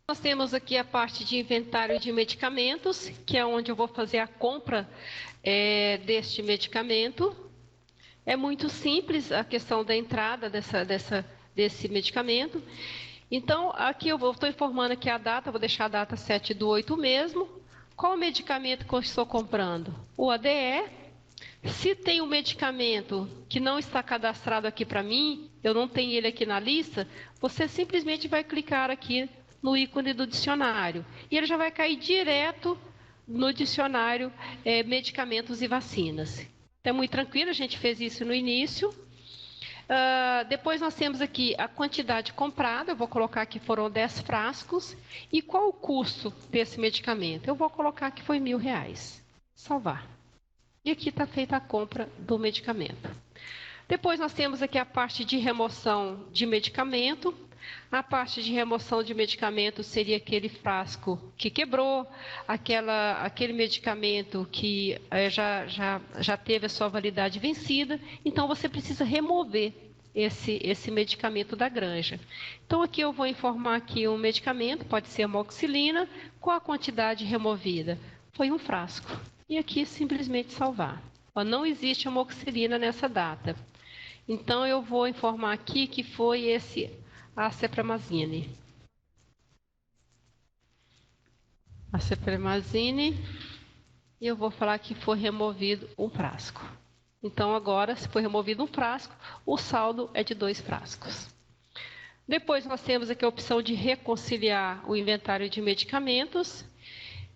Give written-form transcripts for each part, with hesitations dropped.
Nós temos aqui a parte de inventário de medicamentos, que é onde eu vou fazer a compra deste medicamento. É muito simples a questão da entrada desse medicamento. Então, aqui eu estou informando aqui a data, vou deixar a data 7/8 mesmo. Qual o medicamento que eu estou comprando? O ADE. Se tem um medicamento que não está cadastrado aqui para mim, eu não tenho ele aqui na lista, você simplesmente vai clicar aqui no ícone do dicionário. E ele já vai cair direto no dicionário medicamentos e vacinas. Então é muito tranquilo, a gente fez isso no início. Depois nós temos aqui a quantidade comprada, eu vou colocar que foram 10 frascos. E qual o custo desse medicamento? Eu vou colocar que foi R$1.000. Salvar. E aqui está feita a compra do medicamento. Depois nós temos aqui a parte de remoção de medicamento. A parte de remoção de medicamento seria aquele frasco que quebrou, aquele medicamento que já teve a sua validade vencida. Então você precisa remover esse medicamento da granja. Então aqui eu vou informar aqui um medicamento, pode ser amoxicilina, com a quantidade removida. Foi um frasco. E aqui simplesmente salvar. Não existe amoxicilina nessa data. Então eu vou informar aqui que foi esse acepromazine. Acepromazine. E eu vou falar que foi removido um frasco. Então agora, se foi removido um frasco, o saldo é de 2 frascos. Depois nós temos aqui a opção de reconciliar o inventário de medicamentos.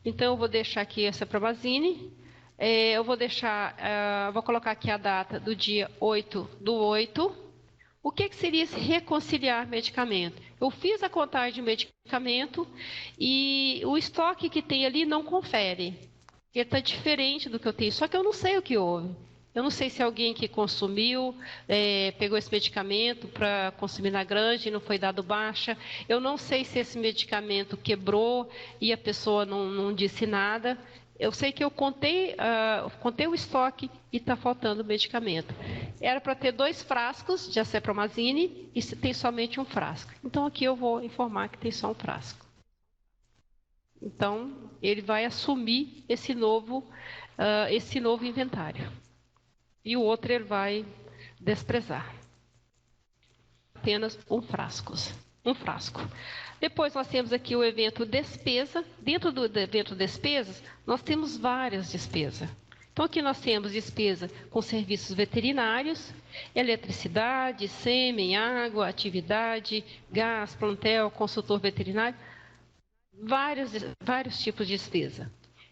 Então eu vou deixar aqui essa acepromazine. Vou colocar aqui a data do dia 8/8. O que seria esse reconciliar medicamento? Eu fiz a contagem de medicamento e o estoque que tem ali não confere. Ele está diferente do que eu tenho, só que eu não sei o que houve. Eu não sei se alguém que consumiu, pegou esse medicamento para consumir na granja e não foi dado baixa. Eu não sei se esse medicamento quebrou e a pessoa não disse nada. Eu sei que eu contei o estoque e está faltando medicamento. Era para ter 2 frascos de acepromazine e tem somente um frasco. Então aqui eu vou informar que tem só um frasco. Então ele vai assumir esse novo inventário. E o outro ele vai desprezar. Apenas um frasco. Depois nós temos aqui o evento despesa. Dentro do evento despesas, nós temos várias despesas. Então aqui nós temos despesa com serviços veterinários, eletricidade, sêmen, água, atividade, gás, plantel, consultor veterinário, vários tipos de despesa.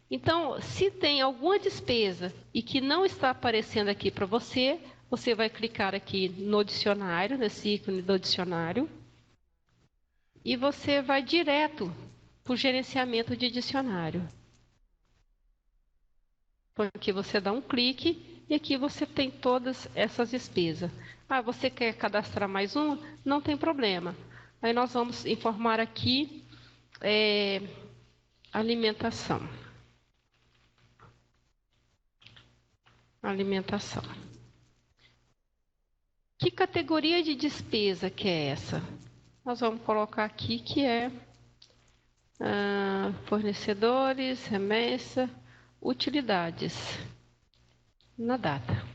Então, se tem alguma despesa e que não está aparecendo aqui para você, você vai clicar aqui no dicionário, nesse ícone do dicionário, e você vai direto para o gerenciamento de dicionário. Então, aqui você dá um clique e aqui você tem todas essas despesas. Você quer cadastrar mais uma? Não tem problema. Aí nós vamos informar aqui alimentação. Alimentação. Que categoria de despesa que é essa? Nós vamos colocar aqui que é fornecedores, remessa, utilidades. Na data.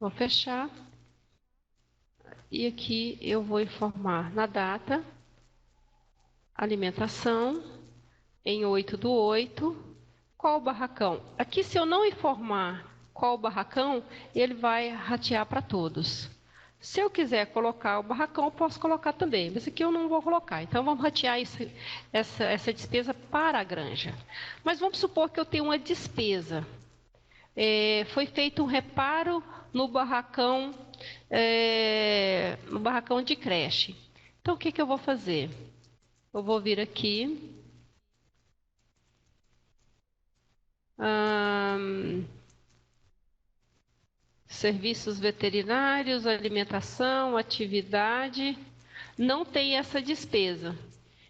Vou fechar. E aqui eu vou informar na data, alimentação, em 8/8. Qual o barracão? Aqui, se eu não informar qual o barracão, ele vai ratear para todos. Se eu quiser colocar o barracão, eu posso colocar também, mas aqui eu não vou colocar. Então, vamos ratear essa despesa para a granja. Mas vamos supor que eu tenho uma despesa. Foi feito um reparo no barracão de creche. Então, o que eu vou fazer? Eu vou vir aqui. Serviços veterinários, alimentação, atividade, não tem essa despesa.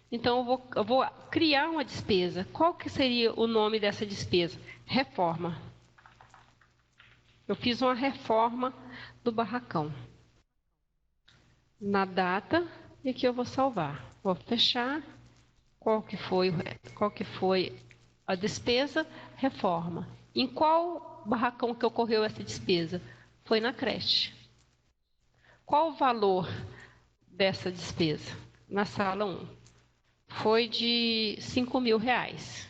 Então, eu vou criar uma despesa. Qual que seria o nome dessa despesa? Reforma. Eu fiz uma reforma do barracão. Na data, e aqui eu vou salvar. Vou fechar qual que foi a despesa? Reforma. Em qual barracão que ocorreu essa despesa? Foi na creche. Qual o valor dessa despesa? Na sala 1. Foi de R$ 5.000.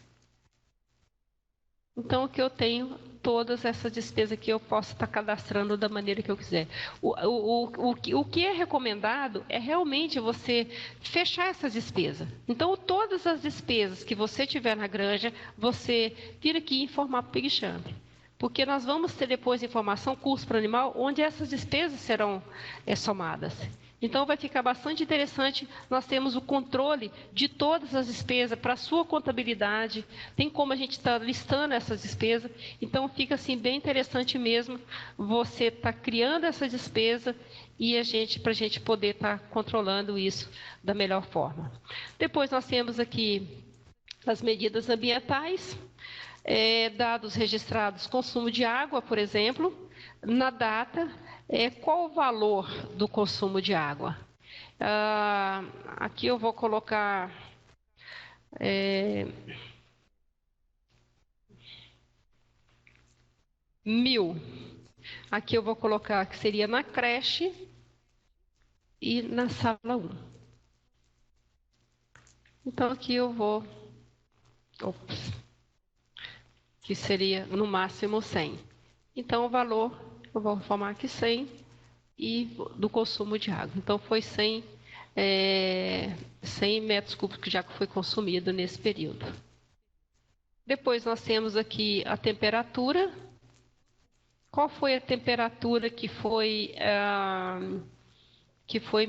Então, o que eu tenho, todas essas despesas que eu posso estar cadastrando da maneira que eu quiser. O que é recomendado é realmente você fechar essas despesas. Então, todas as despesas que você tiver na granja, você vir aqui e informar para o PigChamp. Porque nós vamos ter depois informação, custo para o animal, onde essas despesas serão somadas. Então, vai ficar bastante interessante. Nós temos o controle de todas as despesas para a sua contabilidade. Tem como a gente estar listando essas despesas. Então, fica assim bem interessante mesmo você estar criando essa despesa e para a gente poder estar controlando isso da melhor forma. Depois, nós temos aqui as medidas ambientais. Dados registrados, consumo de água, por exemplo, na data, qual o valor do consumo de água? Aqui eu vou colocar 1.000. Aqui eu vou colocar que seria na creche e na sala 1. Então, aqui eu vou... que seria no máximo 100. Então, o valor, eu vou informar aqui 100 e do consumo de água. Então, foi 100 metros cúbicos que já foi consumido nesse período. Depois, nós temos aqui a temperatura. Qual foi a temperatura que foi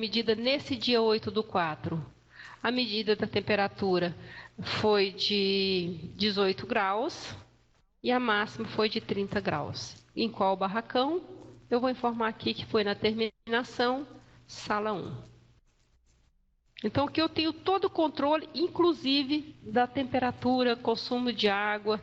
medida nesse dia 8/4? A medida da temperatura foi de 18 graus. E a máxima foi de 30 graus. Em qual barracão? Eu vou informar aqui que foi na terminação, sala 1. Então, aqui eu tenho todo o controle, inclusive da temperatura, consumo de água,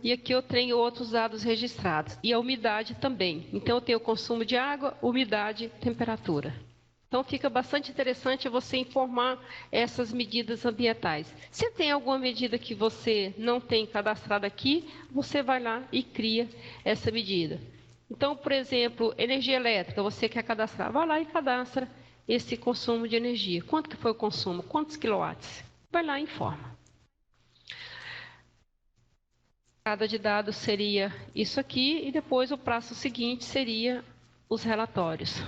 e aqui eu tenho outros dados registrados. E a umidade também. Então, eu tenho o consumo de água, umidade, temperatura. Então, fica bastante interessante você informar essas medidas ambientais. Se tem alguma medida que você não tem cadastrado aqui, você vai lá e cria essa medida. Então, por exemplo, energia elétrica, você quer cadastrar, vai lá e cadastra esse consumo de energia. Quanto que foi o consumo? Quantos quilowatts? Vai lá e informa. A entrada de dados seria isso aqui e depois o passo seguinte seria os relatórios.